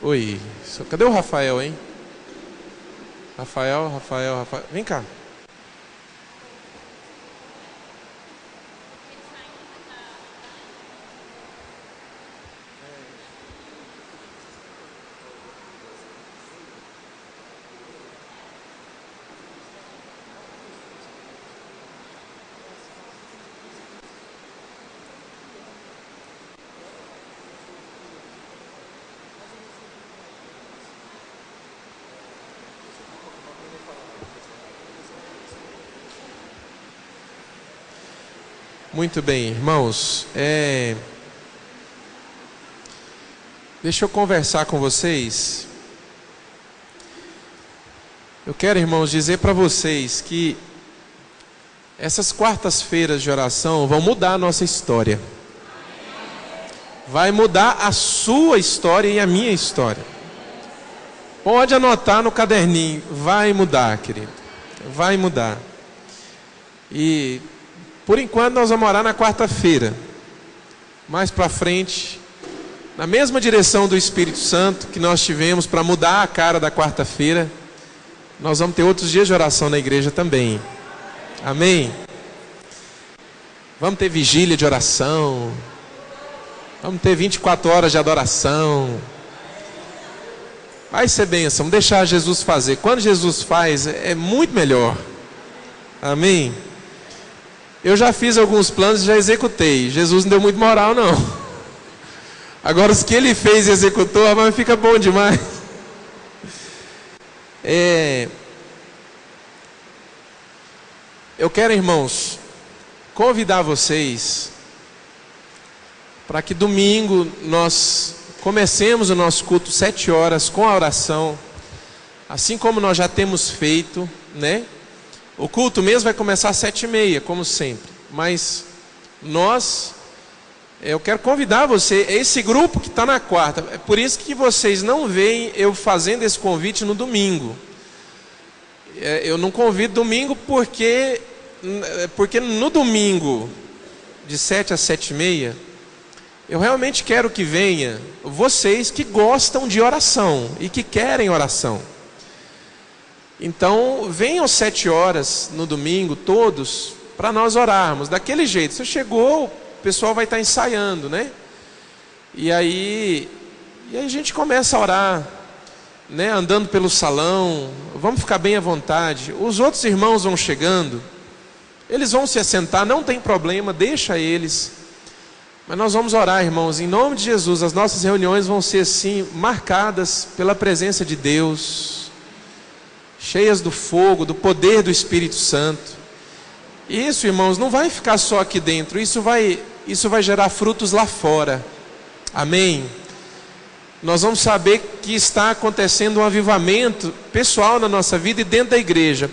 Oi, cadê o Rafael, hein? Rafael, vem cá. Muito bem, irmãos, deixa eu conversar com vocês. Eu quero, irmãos, dizer para vocês que essas quartas-feiras de oração vão mudar a nossa história. Vai mudar a sua história e a minha história. Pode anotar no caderninho, vai mudar, querido, vai mudar. E por enquanto nós vamos orar na quarta-feira. Mais para frente, na mesma direção do Espírito Santo que nós tivemos para mudar a cara da quarta-feira, nós vamos ter outros dias de oração na igreja também. Amém? Vamos ter vigília de oração. Vamos ter 24 horas de adoração. Vai ser bênção, vamos deixar Jesus fazer. Quando Jesus faz, é muito melhor. Amém? Eu já fiz alguns planos e já executei. Jesus não deu muito moral, não. Agora, os que ele fez e executou, mas fica bom demais. Eu quero, irmãos, convidar vocês para que domingo nós comecemos o nosso culto 7 horas com a oração, assim como nós já temos feito, né? O culto mesmo vai começar às 7h30, como sempre. Mas eu quero convidar você, esse grupo que está na quarta. É por isso que vocês não veem eu fazendo esse convite no domingo. Eu não convido domingo porque no domingo, de 7 às 7h30, eu realmente quero que venha vocês que gostam de oração e que querem oração. Então, venham às 7 horas no domingo, todos, para nós orarmos. Daquele jeito, você chegou, o pessoal vai estar ensaiando, né? E aí a gente começa a orar, né? Andando pelo salão, vamos ficar bem à vontade. Os outros irmãos vão chegando, eles vão se assentar, não tem problema, deixa eles. Mas nós vamos orar, irmãos, em nome de Jesus. As nossas reuniões vão ser assim, marcadas pela presença de Deus, cheias do fogo, do poder do Espírito Santo. Isso, irmãos, não vai ficar só aqui dentro, isso vai gerar frutos lá fora. Amém? Nós vamos saber que está acontecendo um avivamento pessoal na nossa vida e dentro da igreja.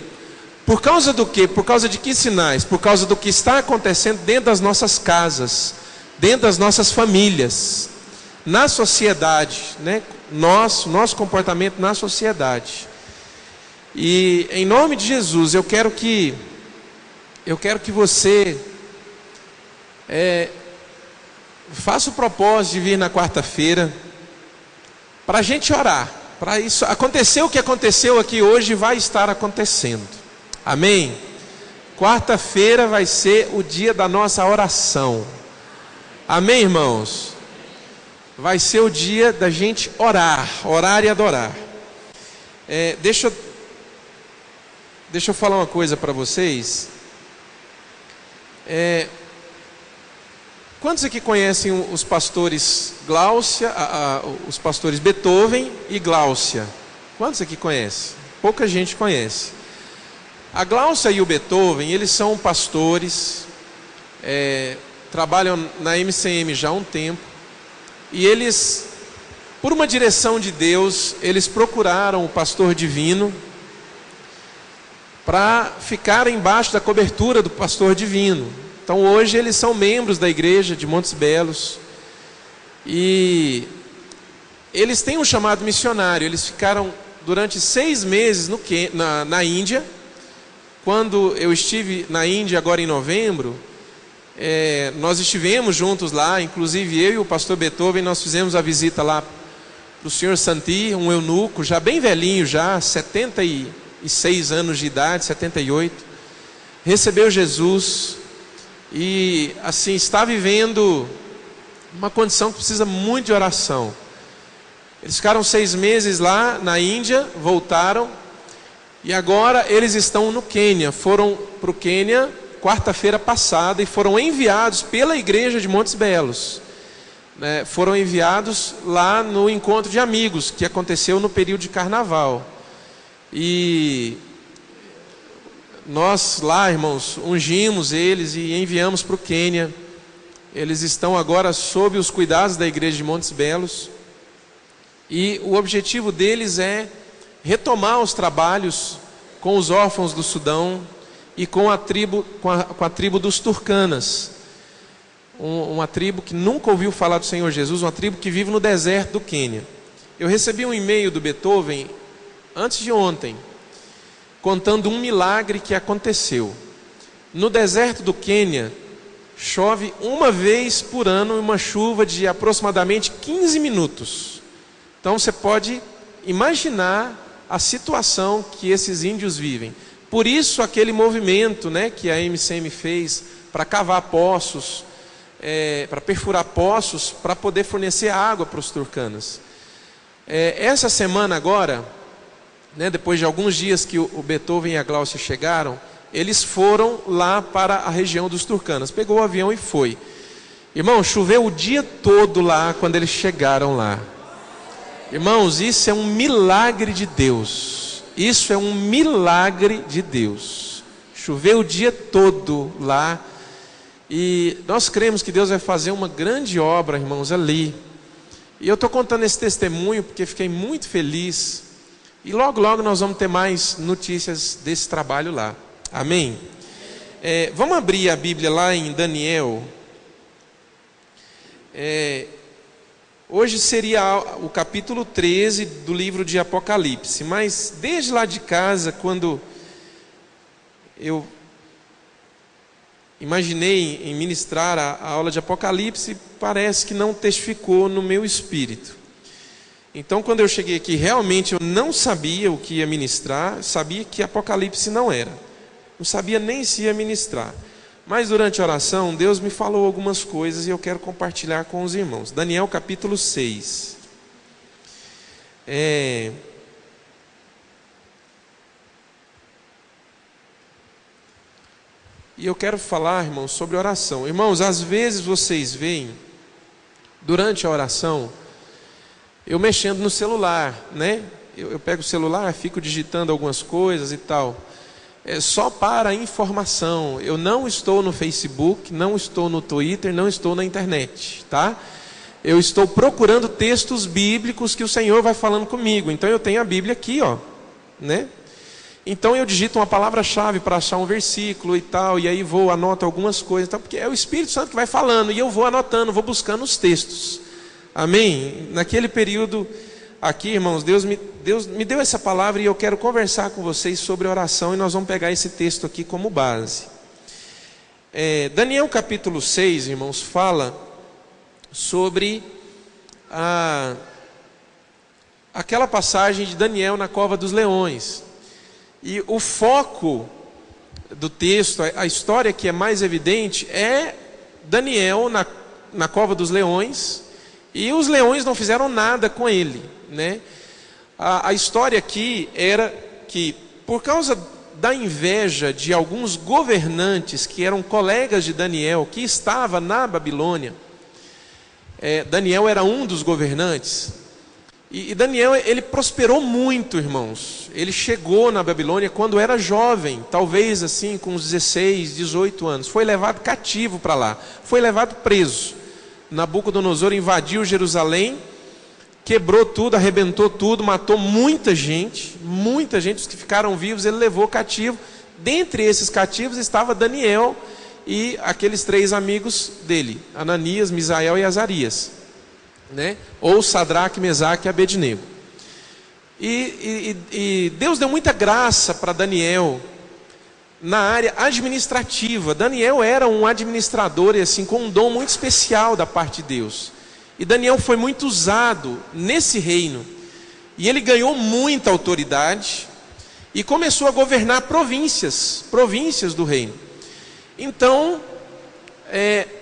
Por causa do quê? Por causa de que sinais? Por causa do que está acontecendo dentro das nossas casas, dentro das nossas famílias, na sociedade, né? Nosso comportamento na sociedade. E em nome de Jesus, eu quero que você faça o propósito de vir na quarta-feira para a gente orar, para isso acontecer. O que aconteceu aqui hoje vai estar acontecendo. Amém? Quarta-feira vai ser o dia da nossa oração. Amém, irmãos? Vai ser o dia da gente orar e adorar. Deixa eu falar uma coisa para vocês. Quantos aqui conhecem os pastores Gláucia, os pastores Beethoven e Gláucia? Quantos aqui conhecem? Pouca gente conhece. A Gláucia e o Beethoven, eles são pastores, trabalham na MCM já há um tempo, e eles, por uma direção de Deus, eles procuraram o pastor Divino para ficar embaixo da cobertura do pastor Divino. Então hoje eles são membros da igreja de Montes Belos, e eles têm um chamado missionário. Eles ficaram durante 6 meses na Índia. Quando eu estive na Índia agora em novembro, nós estivemos juntos lá, inclusive eu e o pastor Beethoven, nós fizemos a visita lá para o senhor Santi, um eunuco, já bem velhinho, já 76 anos de idade, 78, recebeu Jesus e assim está vivendo uma condição que precisa muito de oração. Eles ficaram 6 meses lá na Índia, voltaram e agora eles estão no Quênia. Foram para o Quênia quarta-feira passada e foram enviados pela igreja de Montes Belos, né? Foram enviados lá no encontro de amigos que aconteceu no período de carnaval. E nós lá, irmãos, ungimos eles e enviamos para o Quênia. Eles estão agora sob os cuidados da igreja de Montes Belos. E o objetivo deles é retomar os trabalhos com os órfãos do Sudão e com a tribo dos Turcanas. Uma tribo que nunca ouviu falar do Senhor Jesus, uma tribo que vive no deserto do Quênia. Eu recebi um e-mail do Beethoven antes de ontem, contando um milagre que aconteceu. No deserto do Quênia, chove uma vez por ano, uma chuva de aproximadamente 15 minutos. Então você pode imaginar a situação que esses índios vivem. Por isso aquele movimento, né, que a MCM fez para cavar poços, para perfurar poços, para poder fornecer água para os turcanas. Essa semana agora, né, depois de alguns dias que o Beethoven e a Gláucia chegaram, eles foram lá para a região dos turcanas. Pegou o avião e foi. Irmão, choveu o dia todo lá quando eles chegaram lá. Irmãos, isso é um milagre de Deus. Isso é um milagre de Deus. Choveu o dia todo lá. E nós cremos que Deus vai fazer uma grande obra, irmãos, ali. E eu estou contando esse testemunho porque fiquei muito feliz. E logo, logo nós vamos ter mais notícias desse trabalho lá. Amém? Vamos abrir a Bíblia lá em Daniel. Hoje seria o capítulo 13 do livro de Apocalipse. Mas desde lá de casa, quando eu imaginei em ministrar a aula de Apocalipse, parece que não testificou no meu espírito. Então, quando eu cheguei aqui, realmente eu não sabia o que ia ministrar, sabia que Apocalipse não era. Não sabia nem se ia ministrar. Mas durante a oração, Deus me falou algumas coisas e eu quero compartilhar com os irmãos. Daniel capítulo 6. E eu quero falar, irmãos, sobre oração. Irmãos, às vezes vocês veem, durante a oração, eu mexendo no celular, né? Eu pego o celular, fico digitando algumas coisas e tal. Só para informação, eu não estou no Facebook, não estou no Twitter, não estou na internet, tá? Eu estou procurando textos bíblicos que o Senhor vai falando comigo. Então eu tenho a Bíblia aqui, ó, né? Então eu digito uma palavra-chave para achar um versículo e tal, e aí anoto algumas coisas, então, porque é o Espírito Santo que vai falando, e eu vou anotando, vou buscando os textos. Amém? Naquele período aqui, irmãos, Deus me deu essa palavra e eu quero conversar com vocês sobre oração, e nós vamos pegar esse texto aqui como base. Daniel capítulo 6, irmãos, fala sobre aquela passagem de Daniel na cova dos leões. E o foco do texto, a história que é mais evidente, é Daniel na cova dos leões, e os leões não fizeram nada com ele, né? A história aqui era que, por causa da inveja de alguns governantes que eram colegas de Daniel, que estava na Babilônia, Daniel era um dos governantes, e Daniel, ele prosperou muito, irmãos. Ele chegou na Babilônia quando era jovem, talvez assim com uns 16, 18 anos, foi levado cativo para lá, foi levado preso. Nabucodonosor invadiu Jerusalém, quebrou tudo, arrebentou tudo, matou muita gente, os que ficaram vivos ele levou cativo. Dentre esses cativos estava Daniel e aqueles 3 amigos dele, Ananias, Misael e Azarias, né? Ou Sadraque, Mesaque e Abednego. E Deus deu muita graça para Daniel na área administrativa. Daniel era um administrador, e assim, com um dom muito especial da parte de Deus. E Daniel foi muito usado nesse reino. E ele ganhou muita autoridade e começou a governar províncias do reino. Então,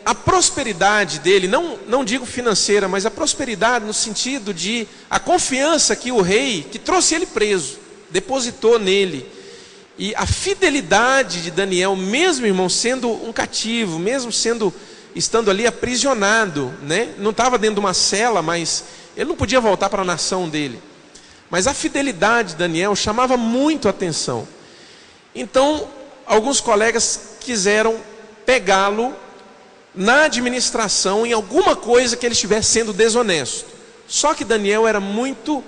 a prosperidade dele, não digo financeira, mas a prosperidade no sentido de a confiança que o rei, que trouxe ele preso, depositou nele. E a fidelidade de Daniel, mesmo, irmão, sendo um cativo, mesmo estando ali aprisionado, né? Não estava dentro de uma cela, mas ele não podia voltar para a nação dele. Mas a fidelidade de Daniel chamava muito a atenção. Então, alguns colegas quiseram pegá-lo na administração, em alguma coisa que ele estivesse sendo desonesto. Só que Daniel era muito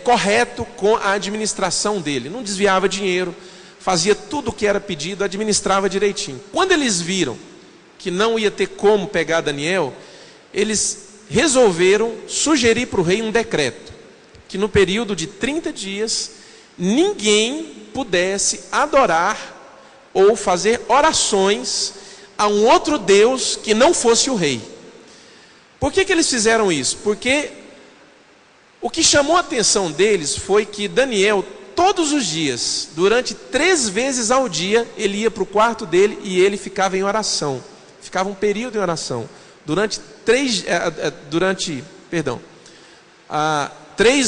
correto com a administração dele. Não desviava dinheiro, fazia tudo o que era pedido, administrava direitinho. Quando eles viram que não ia ter como pegar Daniel, eles resolveram sugerir para o rei um decreto, que no período de 30 dias, ninguém pudesse adorar ou fazer orações a um outro Deus que não fosse o rei. Por que eles fizeram isso? Porque o que chamou a atenção deles foi que Daniel, todos os dias, durante 3 vezes ao dia, ele ia para o quarto dele e ele ficava em oração. Ficava um período em oração. Durante 3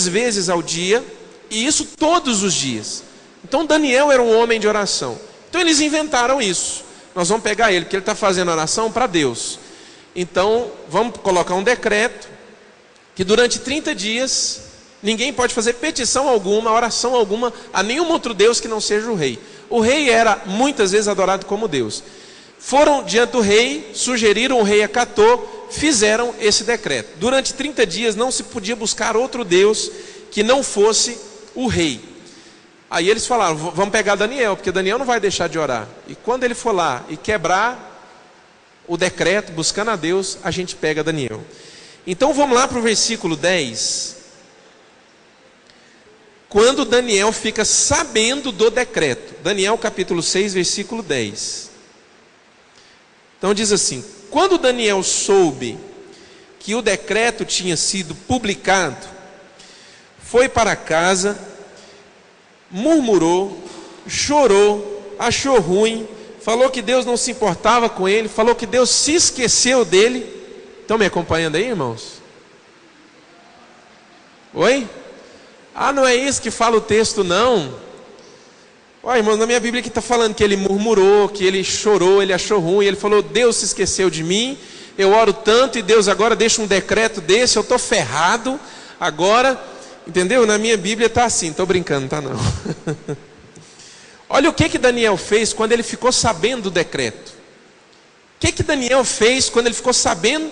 vezes ao dia, e isso todos os dias. Então Daniel era um homem de oração. Então eles inventaram isso. Nós vamos pegar ele, porque ele está fazendo oração para Deus. Então vamos colocar um decreto, que durante 30 dias, ninguém pode fazer petição alguma, oração alguma, a nenhum outro Deus que não seja o rei. O rei era muitas vezes adorado como Deus. Foram diante do rei, sugeriram, o rei acatou, fizeram esse decreto. Durante 30 dias não se podia buscar outro Deus que não fosse o rei. Aí eles falaram, vamos pegar Daniel, porque Daniel não vai deixar de orar. E quando ele for lá e quebrar o decreto, buscando a Deus, a gente pega Daniel. Então vamos lá para o versículo 10. Quando Daniel fica sabendo do decreto. Daniel capítulo 6, versículo 10. Então diz assim: quando Daniel soube que o decreto tinha sido publicado, foi para casa, murmurou, chorou, achou ruim, falou que Deus não se importava com ele, falou que Deus se esqueceu dele. Estão me acompanhando aí, irmãos? Oi? Ah, não é isso que fala o texto, não. Olha, irmão, na minha Bíblia aqui está falando que ele murmurou, que ele chorou, ele achou ruim, ele falou, Deus se esqueceu de mim, eu oro tanto e Deus agora deixa um decreto desse, eu estou ferrado, agora, entendeu? Na minha Bíblia está assim, estou brincando, tá não. Olha o que Daniel fez quando ele ficou sabendo do decreto. O que Daniel fez quando ele ficou sabendo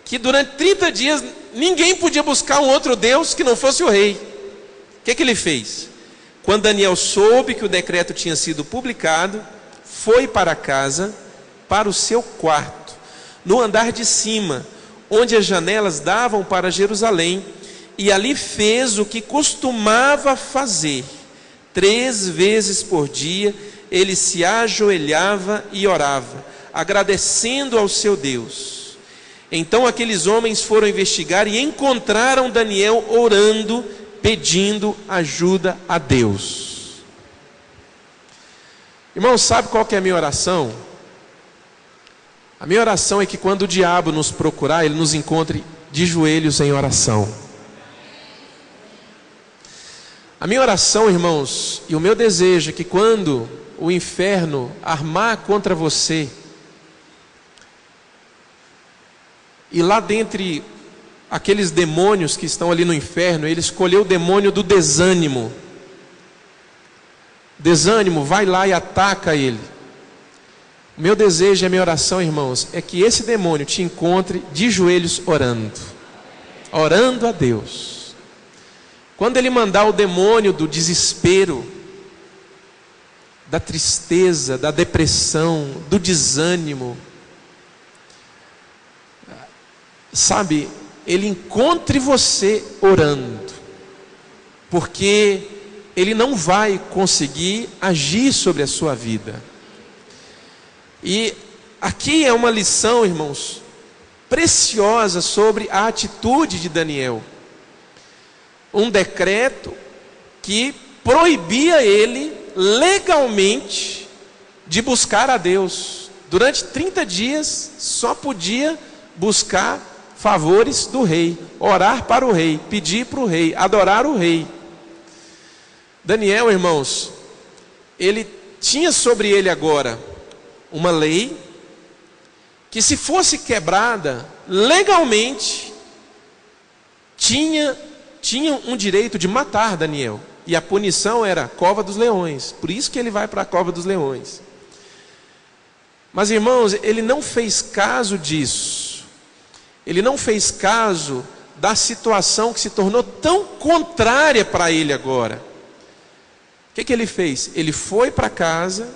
que durante 30 dias ninguém podia buscar um outro Deus que não fosse o rei? O que ele fez? Quando Daniel soube que o decreto tinha sido publicado, foi para casa, para o seu quarto, no andar de cima, onde as janelas davam para Jerusalém, e ali fez o que costumava fazer. 3 vezes por dia, ele se ajoelhava e orava, agradecendo ao seu Deus. Então aqueles homens foram investigar e encontraram Daniel orando, pedindo ajuda a Deus. Irmão, sabe qual que é a minha oração? A minha oração é que quando o diabo nos procurar, ele nos encontre de joelhos em oração. A minha oração, irmãos, e o meu desejo é que quando o inferno armar contra você, e lá dentre aqueles demônios que estão ali no inferno, ele escolheu o demônio do desânimo. Desânimo, vai lá e ataca ele. O meu desejo e a minha oração, irmãos, é que esse demônio te encontre de joelhos orando a Deus. Quando ele mandar o demônio do desespero, da tristeza, da depressão, do desânimo, sabe, ele encontre você orando, porque ele não vai conseguir agir sobre a sua vida. E aqui é uma lição, irmãos, preciosa sobre a atitude de Daniel. Um decreto que proibia ele legalmente de buscar a Deus. Durante 30 dias só podia buscar favores do rei, orar para o rei, pedir para o rei, adorar o rei. Daniel, irmãos, ele tinha sobre ele agora uma lei que, se fosse quebrada legalmente, tinha um direito de matar Daniel, e a punição era a cova dos leões. Por isso que ele vai para a cova dos leões. Mas, irmãos, ele não fez caso disso. Ele não fez caso da situação que se tornou tão contrária para ele agora. O que ele fez? Ele foi para casa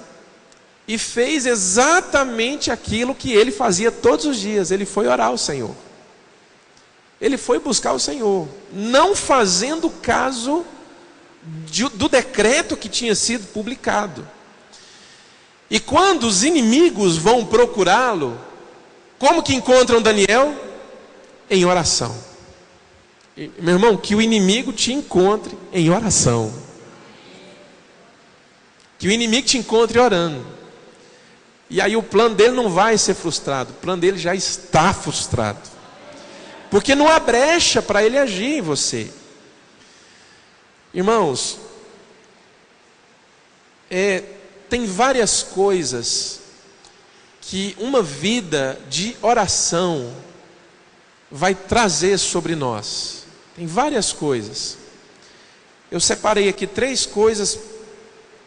e fez exatamente aquilo que ele fazia todos os dias. Ele foi orar ao Senhor. Ele foi buscar o Senhor, não fazendo caso do decreto que tinha sido publicado. E quando os inimigos vão procurá-lo, como que encontram Daniel? Em oração. E, meu irmão, que o inimigo te encontre em oração. Que o inimigo te encontre orando. E aí o plano dele não vai ser frustrado, o plano dele já está frustrado. Porque não há brecha para ele agir em você. Irmãos, tem várias coisas que uma vida de oração vai trazer sobre nós. Tem várias coisas. Eu separei aqui 3 coisas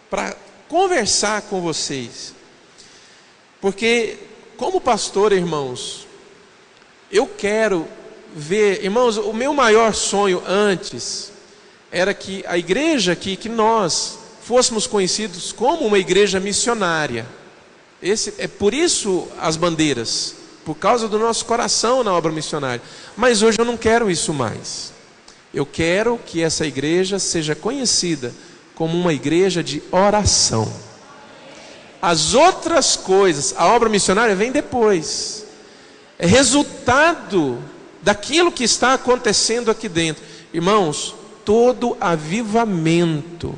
para conversar com vocês. Porque, como pastor, irmãos, eu quero ver, irmãos, o meu maior sonho antes era que a igreja aqui, que nós fôssemos conhecidos como uma igreja missionária. É por isso as bandeiras, por causa do nosso coração na obra missionária. Mas hoje eu não quero isso mais. Eu quero que essa igreja seja conhecida como uma igreja de oração. As outras coisas, a obra missionária vem depois. É resultado daquilo que está acontecendo aqui dentro. Irmãos, todo avivamento,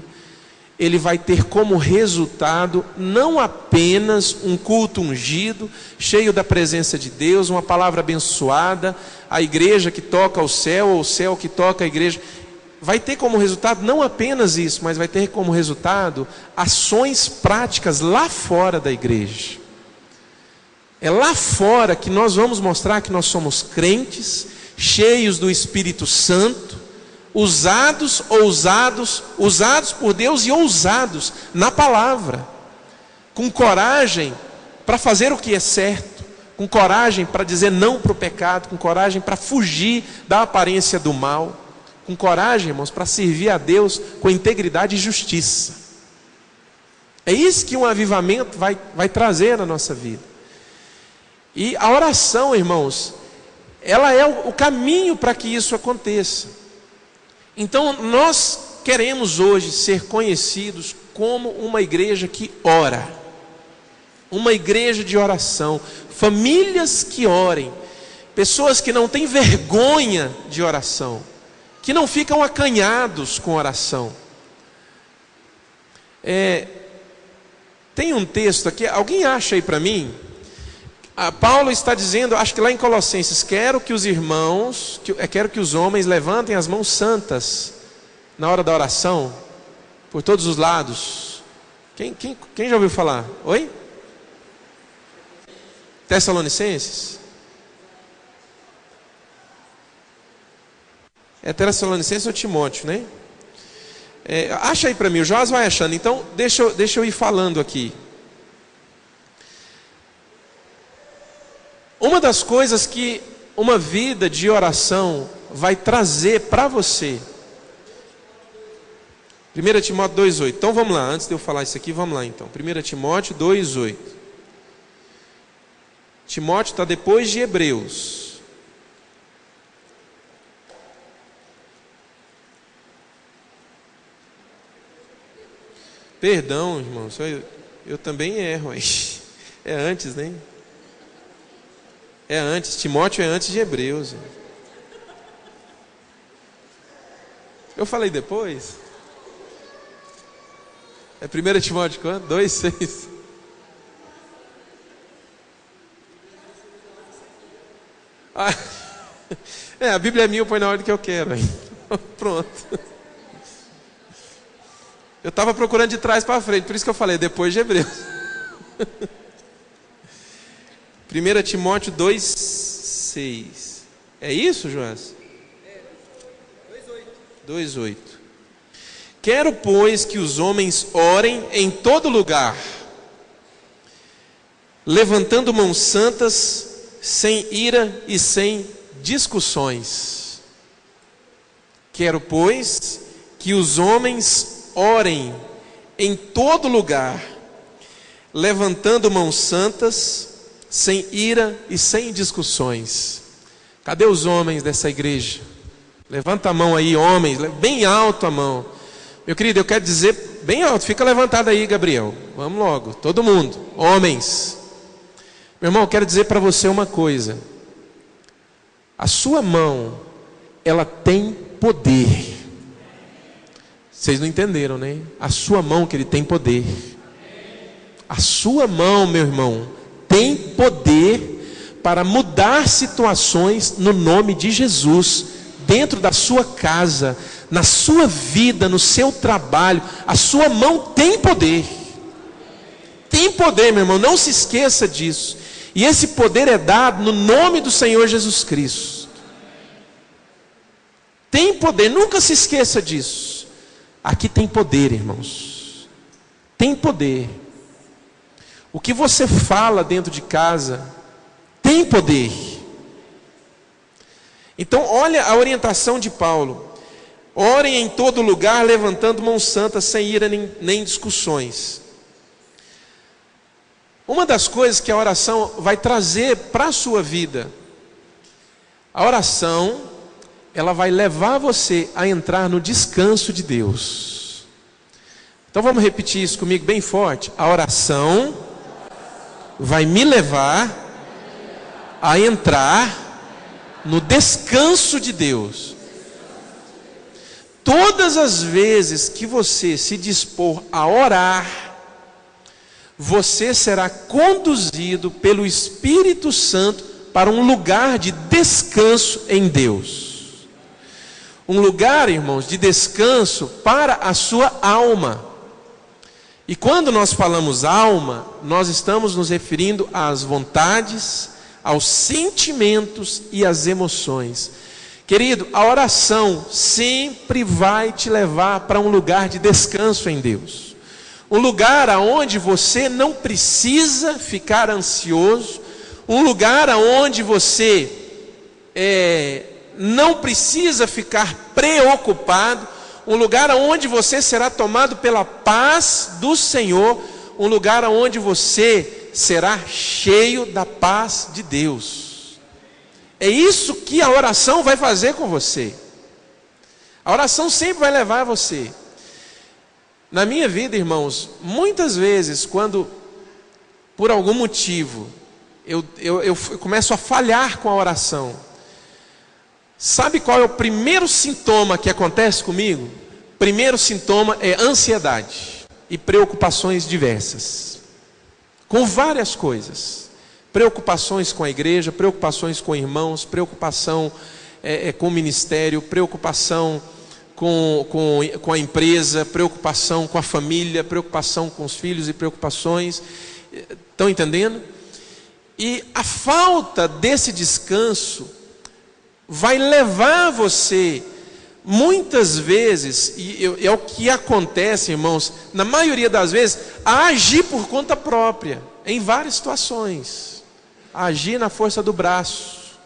ele vai ter como resultado não apenas um culto ungido, cheio da presença de Deus, uma palavra abençoada, a igreja que toca o céu, ou o céu que toca a igreja. Vai ter como resultado não apenas isso, mas vai ter como resultado ações práticas lá fora da igreja. É lá fora que nós vamos mostrar que nós somos crentes, cheios do Espírito Santo, usados por Deus e ousados na palavra, com coragem para fazer o que é certo, com coragem para dizer não para o pecado, com coragem para fugir da aparência do mal, com coragem, irmãos, para servir a Deus com integridade e justiça. É isso que um avivamento vai trazer na nossa vida. E a oração, irmãos, ela é o caminho para que isso aconteça. Então nós queremos hoje ser conhecidos como uma igreja que ora, uma igreja de oração, famílias que orem, pessoas que não têm vergonha de oração, que não ficam acanhados com oração. Tem um texto aqui, alguém acha aí para mim? Paulo está dizendo, acho que lá em Colossenses, quero que os irmãos, quero que os homens levantem as mãos santas na hora da oração, por todos os lados. Quem já ouviu falar? Oi? Tessalonicenses? É Tessalonicenses ou Timóteo, né? Acha aí para mim, o Joás vai achando. Então deixa eu ir falando aqui. Uma das coisas que uma vida de oração vai trazer para você, 1 Timóteo 2,8. Então vamos lá, antes de eu falar isso aqui, vamos lá então. 1 Timóteo 2,8. Timóteo está depois de Hebreus. Perdão, irmãos, eu também erro aí. É antes, né? É antes, Timóteo é antes de Hebreus. Eu falei depois? É 1 Timóteo quanto? 2,6. A Bíblia é minha, eu ponho na ordem que eu quero. Pronto. Eu estava procurando de trás para frente, por isso que eu falei depois de Hebreus. 1 Timóteo 2,6. É isso, Joás? 2,8. Quero, pois, que os homens orem em todo lugar, levantando mãos santas, sem ira e sem discussões. Quero, pois, que os homens orem em todo lugar, levantando mãos santas, sem ira e sem discussões. Cadê os homens dessa igreja? Levanta a mão aí, homens, bem alto a mão. Meu querido, eu quero dizer bem alto, fica levantado aí, Gabriel. Vamos logo, todo mundo, homens. Meu irmão, eu quero dizer para você uma coisa. A sua mão, ela tem poder. Vocês não entenderam, né? A sua mão, que ele tem poder. A sua mão, meu irmão, tem poder para mudar situações no nome de Jesus, dentro da sua casa, na sua vida, no seu trabalho. A sua mão tem poder. Tem poder, meu irmão, não se esqueça disso. E esse poder é dado no nome do Senhor Jesus Cristo. Tem poder, nunca se esqueça disso. Aqui tem poder, irmãos. Tem poder. O que você fala dentro de casa tem poder. Então, olha a orientação de Paulo. Orem em todo lugar, levantando mãos santas, sem ira nem discussões. Uma das coisas que a oração vai trazer para a sua vida, a oração, ela vai levar você a entrar no descanso de Deus. Então vamos repetir isso comigo bem forte. A oração vai me levar a entrar no descanso de Deus. Todas as vezes que você se dispor a orar, você será conduzido pelo Espírito Santo para um lugar de descanso em Deus. Um lugar, irmãos, de descanso para a sua alma. E quando nós falamos alma, nós estamos nos referindo às vontades, aos sentimentos e às emoções. Querido, a oração sempre vai te levar para um lugar de descanso em Deus. Um lugar aonde você não precisa ficar ansioso, um lugar aonde você não precisa ficar preocupado, um lugar aonde você será tomado pela paz do Senhor, um lugar aonde você será cheio da paz de Deus. É isso que a oração vai fazer com você. A oração sempre vai levar você. Na minha vida, irmãos, muitas vezes, quando por algum motivo eu começo a falhar com a oração, sabe qual é o primeiro sintoma que acontece comigo? Primeiro sintoma é ansiedade e preocupações diversas, com várias coisas. Preocupações com a igreja, preocupações com irmãos, preocupação com o ministério, preocupação com a empresa, preocupação com a família, preocupação com os filhos e preocupações. Estão entendendo? E a falta desse descanso vai levar você, muitas vezes, e é o que acontece, irmãos, na maioria das vezes, a agir por conta própria, em várias situações. A agir na força do braço,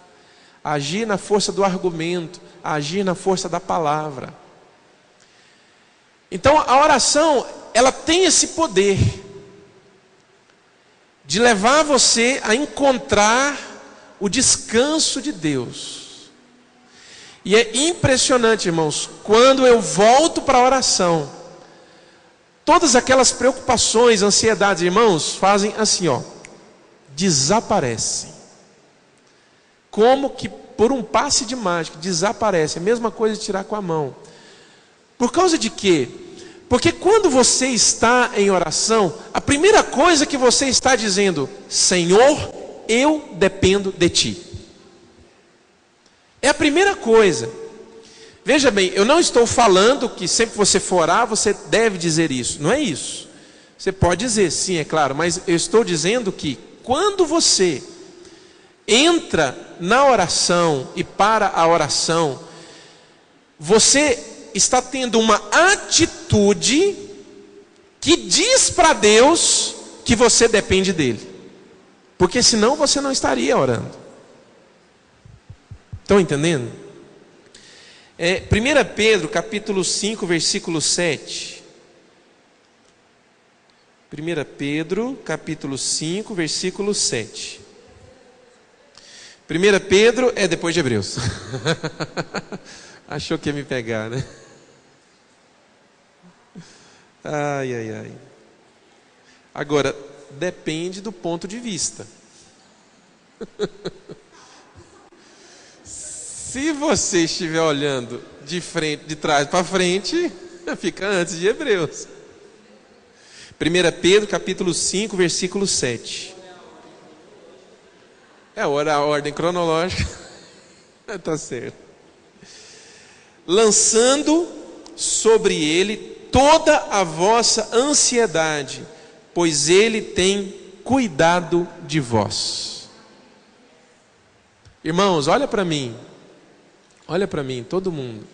a agir na força do argumento, a agir na força da palavra. Então a oração, ela tem esse poder de levar você a encontrar o descanso de Deus. E é impressionante, irmãos, quando eu volto para a oração, todas aquelas preocupações, ansiedades, irmãos, fazem assim, ó, desaparecem. como que por um passe de mágica desaparece. A mesma coisa de tirar com a mão. Por causa de quê? Porque quando você está em oração, a primeira coisa que você está dizendo: Senhor, eu dependo de Ti. É a primeira coisa. Veja bem, eu não estou falando que sempre que você for orar, você deve dizer isso. Não é isso. Você pode dizer, sim, é claro, mas eu estou dizendo que quando você entra na oração e para a oração, você está tendo uma atitude que diz para Deus que você depende dele. Porque senão você não estaria orando. Estão entendendo? 1 Pedro capítulo 5, versículo 7. 1 Pedro capítulo 5, versículo 7. 1 Pedro é depois de Hebreus. Achou que ia me pegar, né? Ai, ai, ai. Agora, depende do ponto de vista. Se você estiver olhando de frente, de trás para frente, fica antes de Hebreus. 1 Pedro capítulo 5, versículo 7. É a ordem cronológica. Está certo. Lançando sobre ele toda a vossa ansiedade, pois ele tem cuidado de vós. Irmãos, olha para mim. Olha para mim, todo mundo.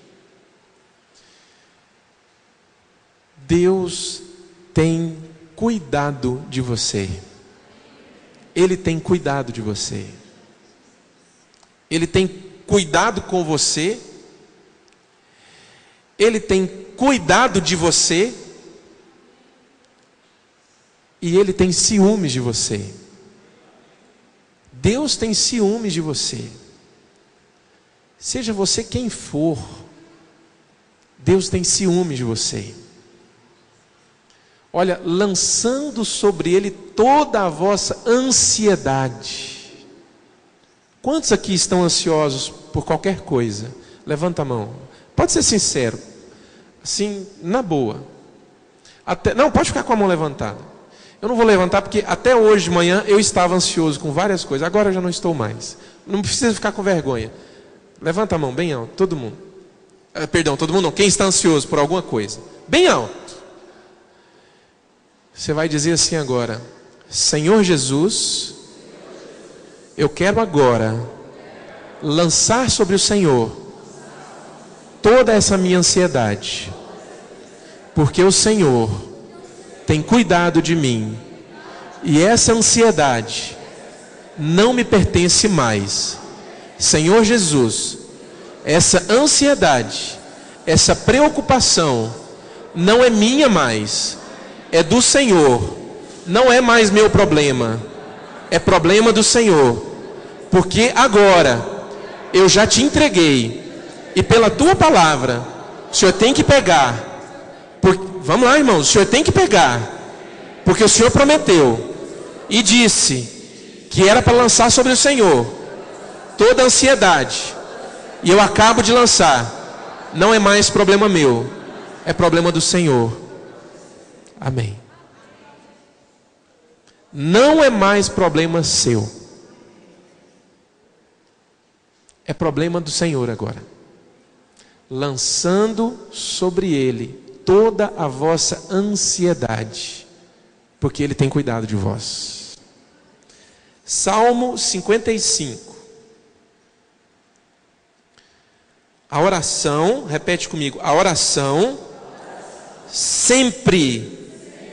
Deus tem cuidado de você. Ele tem cuidado de você. Ele tem cuidado com você. Ele tem cuidado de você. E Ele tem ciúmes de você. Deus tem ciúmes de você. Seja você quem for, Deus tem ciúmes de você. Olha, lançando sobre Ele toda a vossa ansiedade. Quantos aqui estão ansiosos por qualquer coisa? Levanta a mão. Pode ser sincero. Assim, na boa. Não, pode ficar com a mão levantada. Eu não vou levantar porque até hoje de manhã eu estava ansioso com várias coisas. Agora eu já não estou mais. Não precisa ficar com vergonha. Levanta a mão bem alto, todo mundo. Perdão, todo mundo não. Quem está ansioso por alguma coisa? Bem alto. Você vai dizer assim agora: Senhor Jesus, eu quero agora lançar sobre o Senhor toda essa minha ansiedade, porque o Senhor tem cuidado de mim, e essa ansiedade não me pertence mais. Senhor Jesus, essa ansiedade, essa preocupação não é minha mais, é do Senhor. Não é mais meu problema, é problema do Senhor. Porque agora eu já te entreguei, e pela tua palavra o Senhor tem que pegar. Vamos lá, irmãos, o Senhor tem que pegar, porque o Senhor prometeu e disse que era para lançar sobre o Senhor toda a ansiedade, e eu acabo de lançar. Não é mais problema meu, é problema do Senhor. Amém. Não é mais problema seu, é problema do Senhor agora. Lançando sobre Ele toda a vossa ansiedade, porque Ele tem cuidado de vós. Salmo 55. A oração, repete comigo, a oração sempre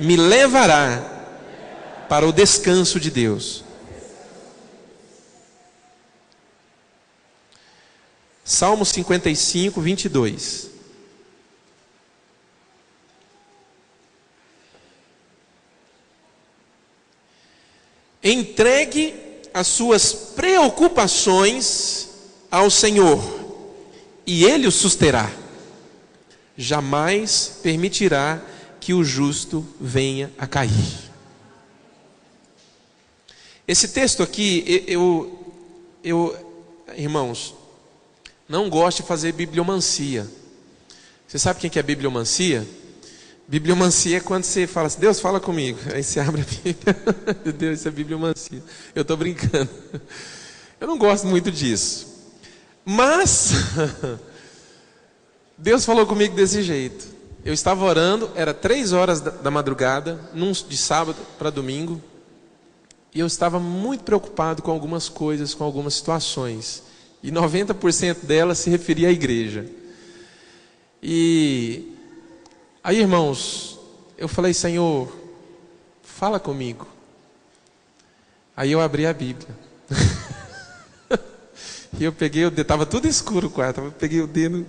me levará para o descanso de Deus. Salmo 55, 22. Entregue as suas preocupações ao Senhor, e Ele o susterá. Jamais permitirá que o justo venha a cair. Esse texto aqui, irmãos, não gosto de fazer bibliomancia. Você sabe o que é bibliomancia? Bibliomancia é quando você fala assim, Deus, fala comigo. Aí você abre a Bíblia. Deus, isso é bibliomancia. Eu estou brincando. Eu não gosto muito disso. Mas, Deus falou comigo desse jeito. Eu estava orando, era 3 horas da madrugada, de sábado para domingo. E eu estava muito preocupado com algumas coisas, com algumas situações. E 90% delas se referia à igreja. E aí, irmãos, eu falei, Senhor, fala comigo. Aí eu abri a Bíblia. E eu peguei o dedo, estava tudo escuro o quarto, eu peguei o dedo.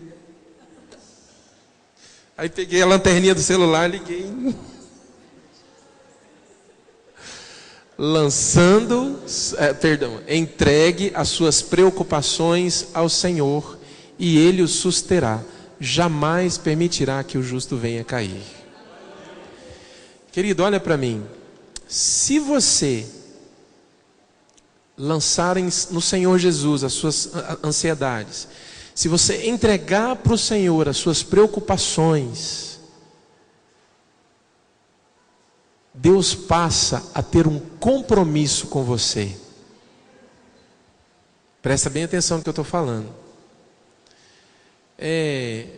Aí peguei a lanterninha do celular, liguei. Entregue as suas preocupações ao Senhor e Ele os susterá. Jamais permitirá que o justo venha cair. Querido, olha para mim. Se você lançar no Senhor Jesus as suas ansiedades, se você entregar para o Senhor as suas preocupações, Deus passa a ter um compromisso com você. Presta bem atenção no que eu estou falando.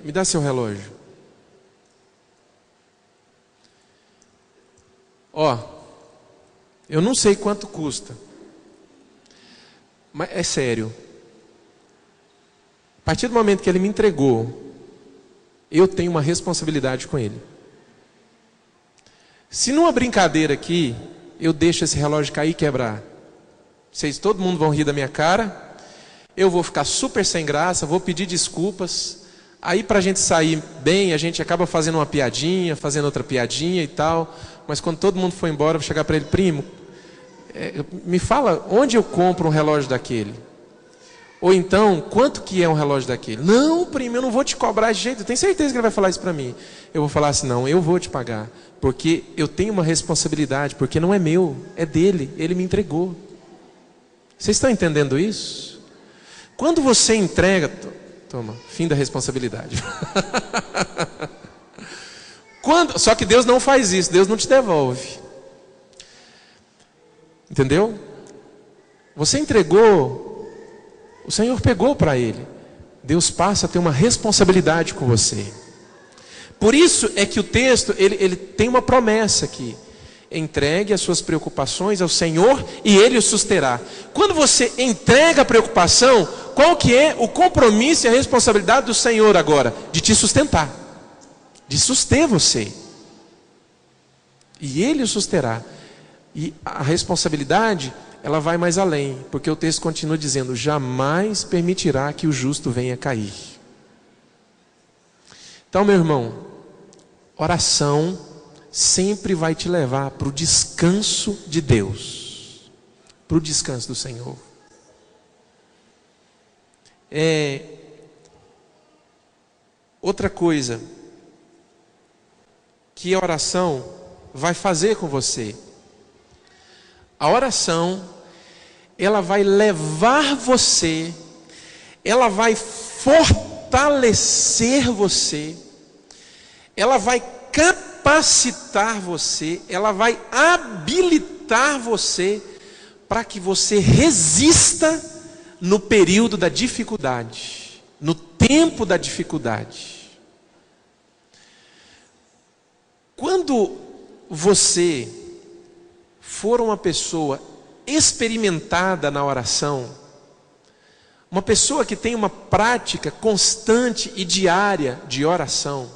Me dá seu relógio. Eu não sei quanto custa, mas é sério. A partir do momento que ele me entregou, eu tenho uma responsabilidade com ele. Se numa brincadeira aqui, eu deixo esse relógio cair e quebrar, todo mundo vão rir da minha cara, eu vou ficar super sem graça, vou pedir desculpas. Aí para a gente sair bem, a gente acaba fazendo uma piadinha, fazendo outra piadinha e tal. Mas quando todo mundo for embora, eu vou chegar para ele, primo, me fala onde eu compro um relógio daquele? Ou então, quanto que é um relógio daquele? Não, primo, eu não vou te cobrar de jeito, eu tenho certeza que ele vai falar isso para mim. Eu vou falar assim, não, eu vou te pagar, porque eu tenho uma responsabilidade, porque não é meu, é dele, ele me entregou. Vocês estão entendendo isso? Quando você entrega, toma, fim da responsabilidade. Só que Deus não faz isso, Deus não te devolve. Entendeu? Você entregou, o Senhor pegou para Ele. Deus passa a ter uma responsabilidade com você. Por isso é que o texto, ele tem uma promessa aqui. Entregue as suas preocupações ao Senhor e Ele os susterá. Quando você entrega a preocupação, qual que é o compromisso e a responsabilidade do Senhor agora? De te sustentar, de suster você. E Ele o susterá. E a responsabilidade, ela vai mais além, porque o texto continua dizendo, jamais permitirá que o justo venha cair. Então, meu irmão, oração sempre vai te levar para o descanso de Deus, para o descanso do Senhor. Outra coisa que a oração vai fazer com você, a oração, ela vai levar você, ela vai fortalecer você, ela vai capacitar você, ela vai habilitar você para que você resista no período da dificuldade, no tempo da dificuldade. Quando você for uma pessoa experimentada na oração, uma pessoa que tem uma prática constante e diária de oração,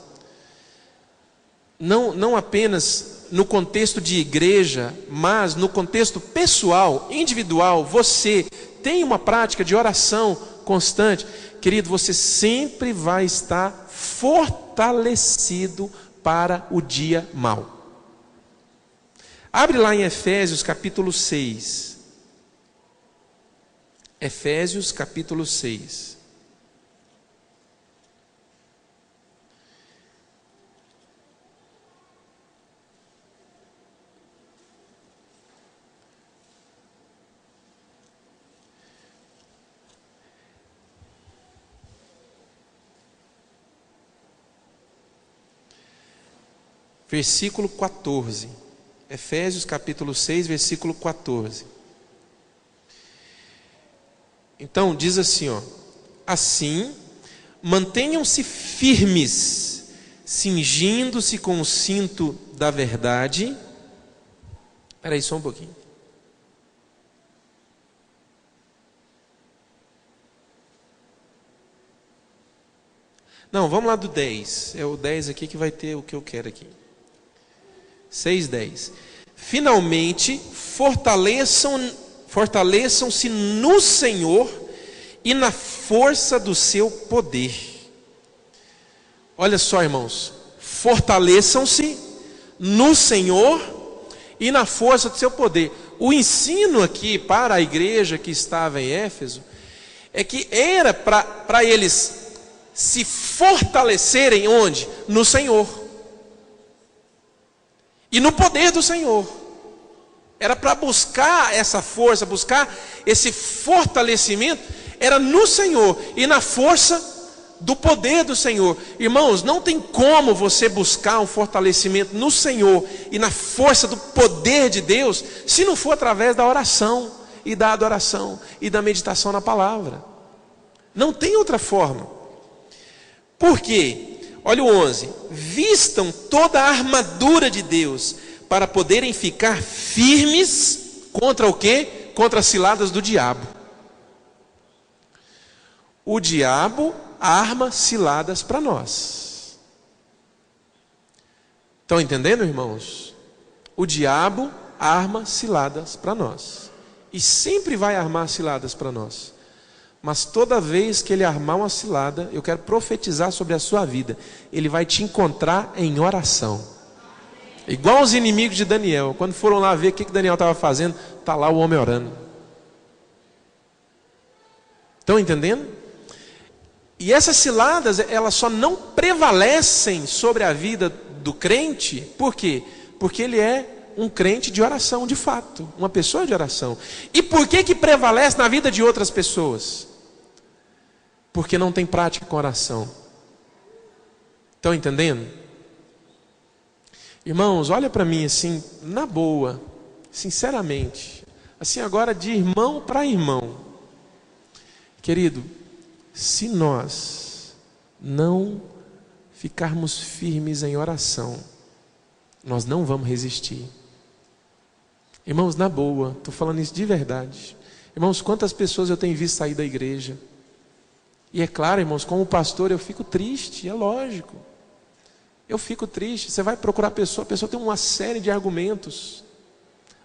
não apenas no contexto de igreja, mas no contexto pessoal, individual, você tem uma prática de oração constante, querido, você sempre vai estar fortalecido para o dia mau. Abre lá em Efésios capítulo 6. Efésios capítulo 6. versículo 14. Efésios capítulo 6, versículo 14. Então diz assim, ó: assim, mantenham-se firmes, cingindo-se com o cinto da verdade. Espera aí só um pouquinho. Não, vamos lá do 10. É o 10 aqui que vai ter o que eu quero aqui. 6:10. Finalmente, fortaleçam-se no Senhor e na força do seu poder. Olha só, irmãos. Fortaleçam-se no Senhor e na força do seu poder. O ensino aqui para a igreja que estava em Éfeso é que era para eles se fortalecerem onde? No Senhor e no poder do Senhor. Era para buscar essa força, buscar esse fortalecimento, era no Senhor e na força do poder do Senhor. Irmãos, não tem como você buscar um fortalecimento no Senhor e na força do poder de Deus, se não for através da oração e da adoração e da meditação na palavra. Não tem outra forma. Por quê? Olha o 11. Vistam toda a armadura de Deus para poderem ficar firmes contra o quê? Contra as ciladas do diabo. O diabo arma ciladas para nós. Estão entendendo, irmãos? O diabo arma ciladas para nós. E sempre vai armar ciladas para nós. Mas toda vez que ele armar uma cilada, eu quero profetizar sobre a sua vida, ele vai te encontrar em oração. Igual os inimigos de Daniel. Quando foram lá ver o que Daniel estava fazendo, está lá o homem orando. Estão entendendo? E essas ciladas, elas só não prevalecem sobre a vida do crente. Por quê? Porque ele é um crente de oração, de fato, uma pessoa de oração. E por que prevalece na vida de outras pessoas? Porque não tem prática com oração. Estão entendendo? Irmãos, olha para mim assim, na boa, sinceramente, assim agora de irmão para irmão. Querido, se nós não ficarmos firmes em oração, nós não vamos resistir. Irmãos, na boa, estou falando isso de verdade. Irmãos, quantas pessoas eu tenho visto sair da igreja? E é claro, irmãos, como pastor eu fico triste, é lógico. Eu fico triste. Você vai procurar a pessoa tem uma série de argumentos.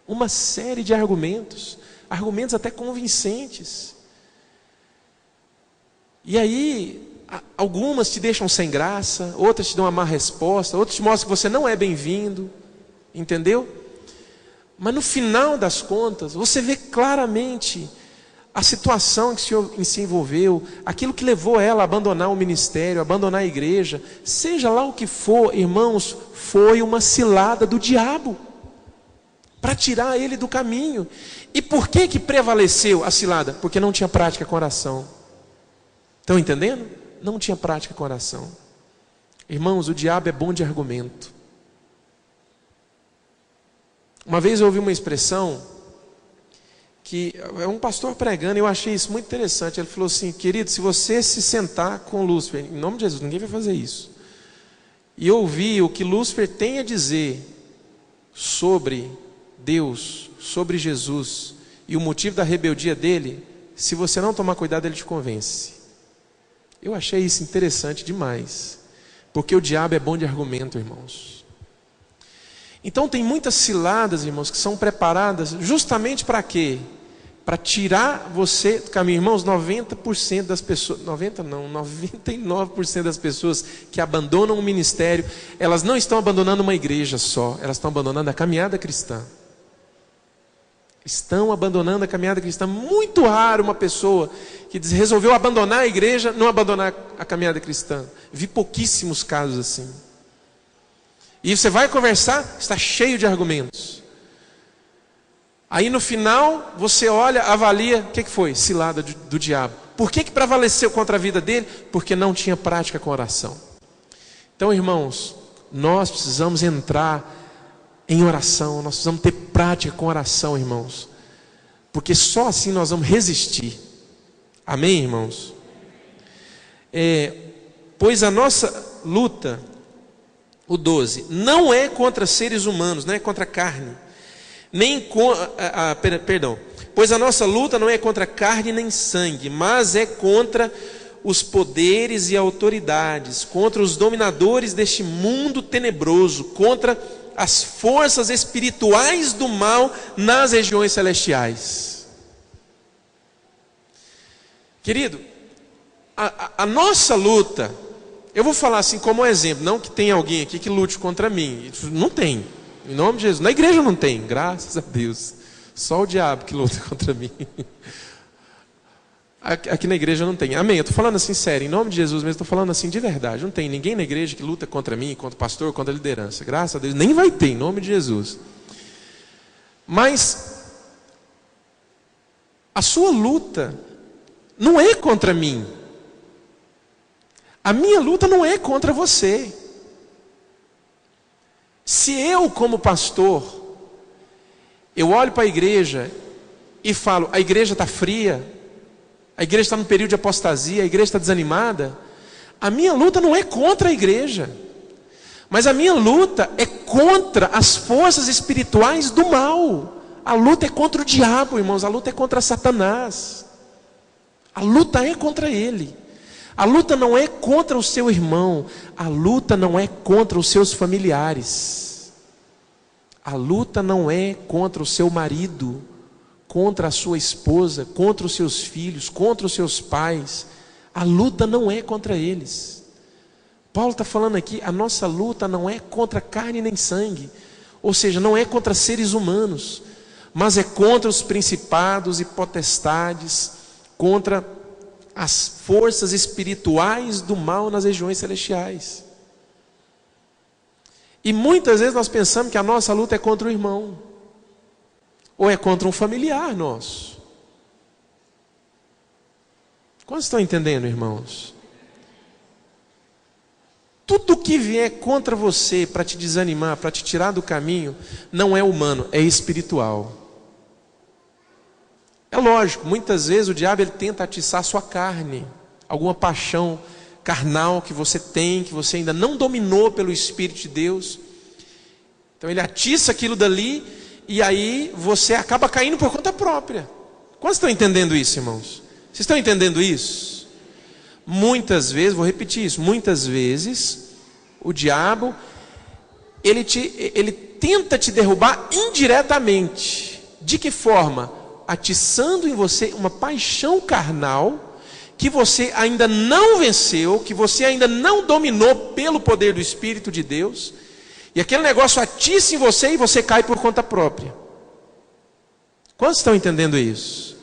Uma série de argumentos. Argumentos até convincentes. E aí, algumas te deixam sem graça, outras te dão uma má resposta, outras te mostram que você não é bem-vindo. Entendeu? Mas no final das contas, você vê claramente a situação que se envolveu, aquilo que levou ela a abandonar o ministério, a abandonar a igreja, seja lá o que for, irmãos, foi uma cilada do diabo, para tirar ele do caminho. E por que prevaleceu a cilada? Porque não tinha prática com oração. Estão entendendo? Não tinha prática com oração. Irmãos, o diabo é bom de argumento. Uma vez eu ouvi uma expressão que é um pastor pregando, e eu achei isso muito interessante. Ele falou assim: querido, se você se sentar com Lúcifer, em nome de Jesus, ninguém vai fazer isso, e ouvir o que Lúcifer tem a dizer sobre Deus, sobre Jesus, e o motivo da rebeldia dele, se você não tomar cuidado, ele te convence. Eu achei isso interessante demais, porque o diabo é bom de argumento, irmãos. Então tem muitas ciladas, irmãos, que são preparadas justamente para quê? Para tirar você do caminho. Irmãos, 90% das pessoas, 99% das pessoas que abandonam o ministério, elas não estão abandonando uma igreja só, elas estão abandonando a caminhada cristã. Estão abandonando a caminhada cristã. Muito raro uma pessoa que resolveu abandonar a igreja, não abandonar a caminhada cristã. Vi pouquíssimos casos assim. E você vai conversar, está cheio de argumentos. Aí no final, você olha, avalia, o que foi? Cilada do diabo. Por que prevaleceu contra a vida dele? Porque não tinha prática com oração. Então, irmãos, nós precisamos entrar em oração, nós precisamos ter prática com oração, irmãos, porque só assim nós vamos resistir. Amém, irmãos? Pois a nossa luta, o 12, não é contra seres humanos, não é contra carne, pois a nossa luta não é contra carne nem sangue, mas é contra os poderes e autoridades, contra os dominadores deste mundo tenebroso, contra as forças espirituais do mal nas regiões celestiais. Querido, a nossa luta, eu vou falar assim como exemplo, não que tenha alguém aqui que lute contra mim, não tem, em nome de Jesus, na igreja não tem, graças a Deus, só o diabo que luta contra mim. Aqui na igreja não tem, amém, eu estou falando assim sério, em nome de Jesus mesmo, estou falando assim de verdade, não tem ninguém na igreja que luta contra mim, contra o pastor, contra a liderança, graças a Deus, nem vai ter, em nome de Jesus. Mas a sua luta não é contra mim, a minha luta não é contra você. Se eu, como pastor, eu olho para a igreja e falo, a igreja está fria, a igreja está num período de apostasia, a igreja está desanimada, a minha luta não é contra a igreja, mas a minha luta é contra as forças espirituais do mal. A luta é contra o diabo, irmãos, a luta é contra Satanás, a luta é contra ele. A luta não é contra o seu irmão, a luta não é contra os seus familiares, a luta não é contra o seu marido, contra a sua esposa, contra os seus filhos, contra os seus pais. A luta não é contra eles. Paulo está falando aqui, a nossa luta não é contra carne nem sangue, ou seja, não é contra seres humanos, mas é contra os principados e potestades, contra as forças espirituais do mal nas regiões celestiais. E muitas vezes nós pensamos que a nossa luta é contra o irmão, ou é contra um familiar nosso. Quantos estão entendendo, irmãos? Tudo que vier contra você para te desanimar, para te tirar do caminho, não é humano, é espiritual. É lógico, muitas vezes o diabo ele tenta atiçar a sua carne, alguma paixão carnal que você tem, que você ainda não dominou pelo Espírito de Deus. Então ele atiça aquilo dali, e aí você acaba caindo por conta própria. Quantos estão entendendo isso, irmãos? Vocês estão entendendo isso? Muitas vezes, vou repetir isso, muitas vezes o diabo ele tenta te derrubar indiretamente. De que forma? Atiçando em você uma paixão carnal que você ainda não venceu, que você ainda não dominou pelo poder do Espírito de Deus, e aquele negócio atiça em você e você cai por conta própria. Quantos estão entendendo isso?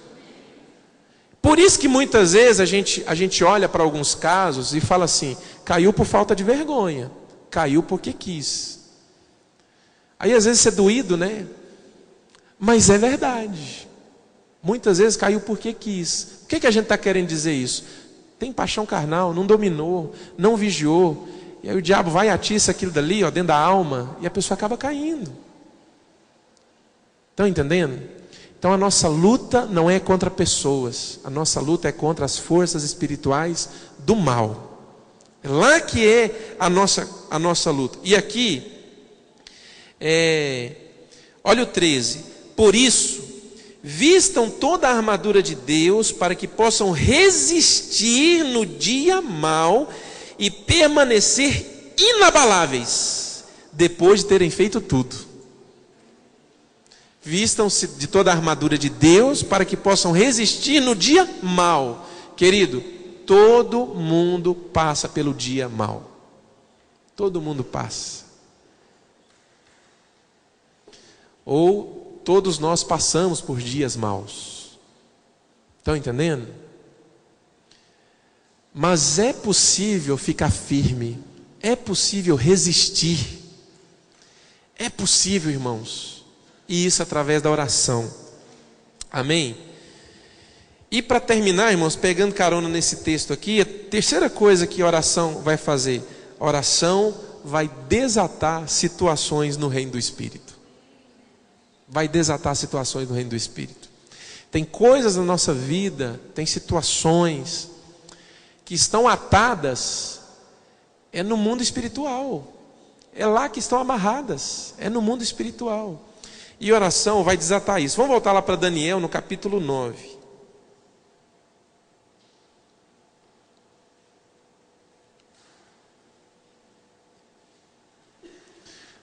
Por isso que muitas vezes a gente olha para alguns casos e fala assim, caiu por falta de vergonha, caiu porque quis. Aí às vezes isso é doído, né? Mas é verdade. Muitas vezes caiu porque quis. O que a gente está querendo dizer isso? Tem paixão carnal, não dominou, não vigiou. E aí o diabo vai e atiça aquilo dali, ó, dentro da alma, e a pessoa acaba caindo. Estão entendendo? Então a nossa luta não é contra pessoas, a nossa luta é contra as forças espirituais do mal. É lá que é a nossa luta. E aqui, olha o 13. Por isso, vistam toda a armadura de Deus para que possam resistir no dia mau e permanecer inabaláveis depois de terem feito tudo. Vistam-se de toda a armadura de Deus para que possam resistir no dia mau. Querido, todo mundo passa pelo dia mau. Todo mundo passa. Ou todos nós passamos por dias maus. Estão entendendo? Mas é possível ficar firme. É possível resistir. É possível, irmãos. E isso através da oração. Amém? E para terminar, irmãos, pegando carona nesse texto aqui, a terceira coisa que a oração vai fazer. A oração vai desatar situações no reino do Espírito. Vai desatar situações no reino do Espírito. Tem coisas na nossa vida, tem situações que estão atadas, é no mundo espiritual. É lá que estão amarradas, é no mundo espiritual. E oração vai desatar isso. Vamos voltar lá para Daniel, no capítulo 9.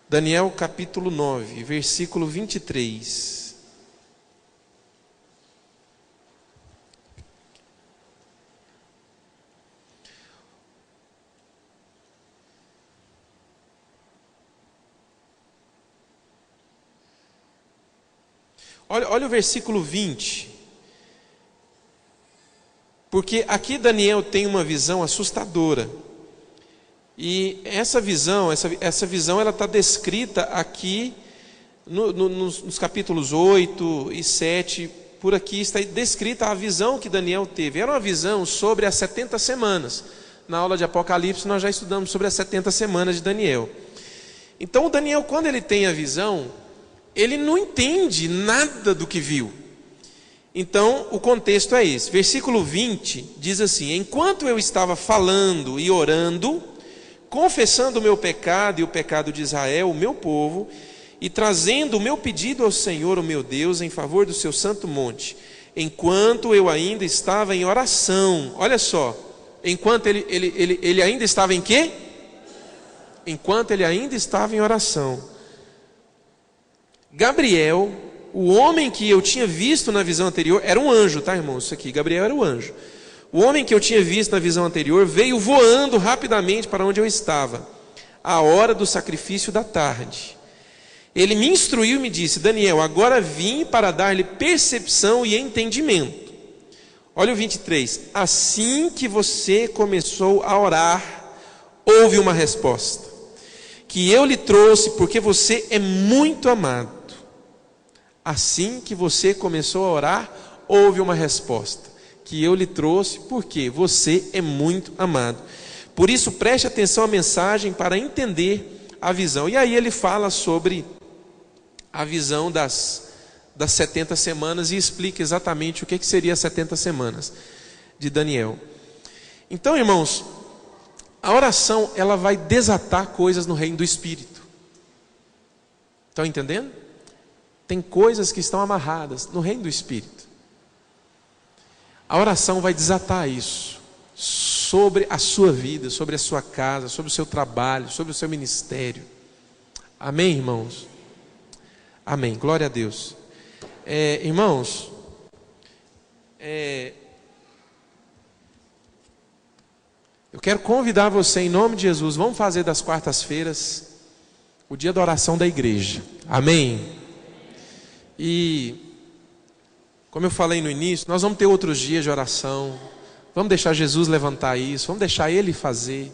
Daniel capítulo 9, versículo 23. Olha o versículo 20. Porque aqui Daniel tem uma visão assustadora. E essa visão ela está descrita aqui nos capítulos 8 e 7, por aqui está descrita a visão que Daniel teve. Era uma visão sobre as 70 semanas. Na aula de Apocalipse nós já estudamos sobre as 70 semanas de Daniel. Então o Daniel, quando ele tem a visão, ele não entende nada do que viu. Então o contexto é esse. Versículo 20 diz assim: enquanto eu estava falando e orando, confessando o meu pecado e o pecado de Israel, o meu povo, e trazendo o meu pedido ao Senhor, o meu Deus, em favor do seu santo monte, enquanto eu ainda estava em oração. Olha só, enquanto ele ainda estava em quê? Enquanto ele ainda estava em oração, Gabriel, o homem que eu tinha visto na visão anterior, era um anjo, tá, irmãos? Isso aqui, Gabriel era o anjo. O homem que eu tinha visto na visão anterior veio voando rapidamente para onde eu estava, à hora do sacrifício da tarde. Ele me instruiu e me disse: Daniel, agora vim para dar-lhe percepção e entendimento. Olha o 23. Assim que você começou a orar, houve uma resposta, que eu lhe trouxe porque você é muito amado. Assim que você começou a orar, houve uma resposta, que eu lhe trouxe porque você é muito amado. Por isso preste atenção à mensagem para entender a visão. E aí ele fala sobre a visão das 70 semanas e explica exatamente o que seria as 70 semanas de Daniel. Então, irmãos, a oração ela vai desatar coisas no reino do Espírito. Estão entendendo? Tem coisas que estão amarradas no reino do Espírito. A oração vai desatar isso sobre a sua vida, sobre a sua casa, sobre o seu trabalho, sobre o seu ministério. Amém, irmãos? Amém, glória a Deus. Irmãos, eu quero convidar você em nome de Jesus, vamos fazer das quartas-feiras o dia da oração da igreja. Amém? E como eu falei no início, nós vamos ter outros dias de oração. Vamos deixar Jesus levantar isso, vamos deixar Ele fazer.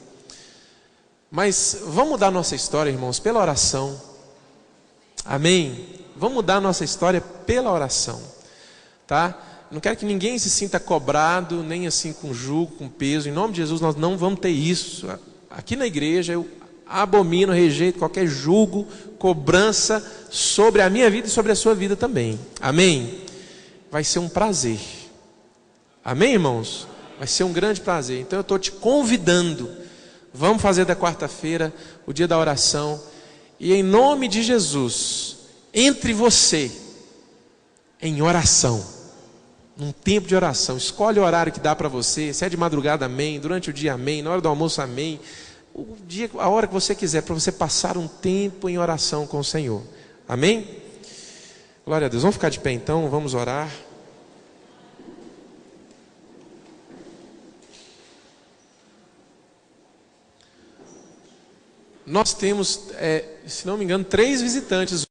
Mas vamos mudar nossa história, irmãos, pela oração. Amém? Vamos mudar nossa história pela oração, tá? Não quero que ninguém se sinta cobrado, nem assim com jugo, com peso. Em nome de Jesus nós não vamos ter isso. Aqui na igreja eu abomino, rejeito qualquer jugo, cobrança sobre a minha vida e sobre a sua vida também. Amém? Vai ser um prazer. Amém, irmãos? Vai ser um grande prazer. Então eu estou te convidando. Vamos fazer da quarta-feira o dia da oração. E em nome de Jesus, entre você em oração, num tempo de oração. Escolhe o horário que dá para você. Se é de madrugada, amém. Durante o dia, amém. Na hora do almoço, amém. O dia, a hora que você quiser, para você passar um tempo em oração com o Senhor. Amém? Glória a Deus. Vamos ficar de pé então, vamos orar. Nós temos, se não me engano, 3 visitantes